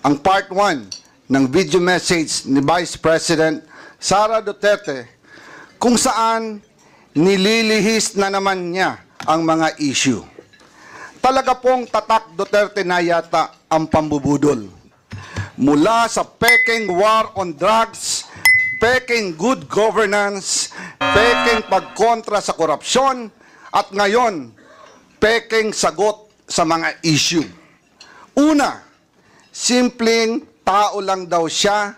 ang part 1 ng video message ni Vice President Sara Duterte kung saan nililihis na naman niya ang mga issue. Talaga pong tatak Duterte na yata ang pambubudol. Mula sa peking war on drugs, peking good governance, peking pagkontra sa korupsyon, at ngayon, peking sagot sa mga issue. Una, simpleng tao lang daw siya,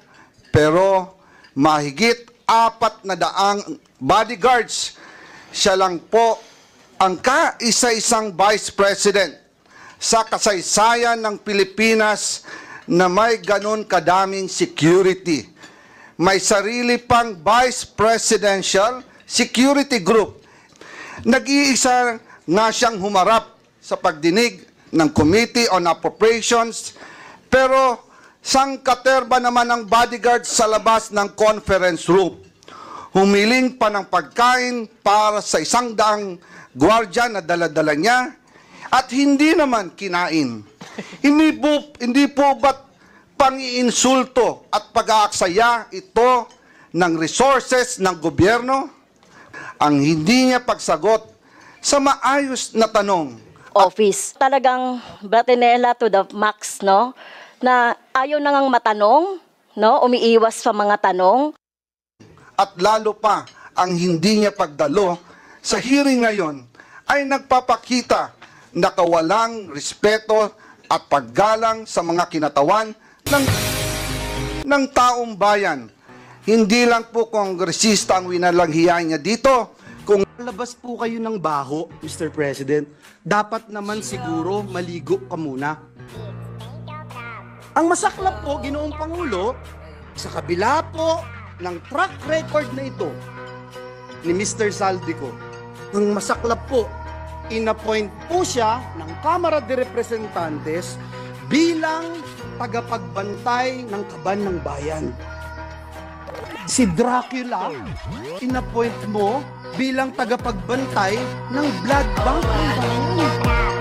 pero mahigit 400 bodyguards. Siya lang po ang kaisa-isang Vice President sa kasaysayan ng Pilipinas na may ganun kadaming security. May sarili pang Vice Presidential Security Group. Nag-iisa nga siyang humarap sa pagdinig ng Committee on Appropriations, pero sangkaterba naman ang bodyguard sa labas ng conference room. Humiling pa ng pagkain para sa 100 gwardiya na dala-dala niya at hindi naman kinain. Hindi po ba't pang-iinsulto at pag-aaksaya ito ng resources ng gobyerno? Ang hindi niya pagsagot sa maayos na tanong. Office. Talagang Bratinella to the max, no? Na ayaw na ngang matanong, no? Umiiwas sa mga tanong. At lalo pa, ang hindi niya pagdalo sa hearing ngayon ay nagpapakita na kawalang respeto at paggalang sa mga kinatawan ng taong bayan. Hindi lang po kongresista ang winalanghiyan niya dito. Kung labas po kayo ng baho, Mr. President, dapat naman siguro maligo ka muna. Ang masaklap po, Ginoong Pangulo, sa kabila po ng track record na ito ni Mr. Saldico, ang masaklap po, inappoint po siya ng Kamara de Representantes bilang tagapagbantay ng kaban ng bayan. Si Dracula, inappoint mo bilang tagapagbantay ng blood bank ng bayan.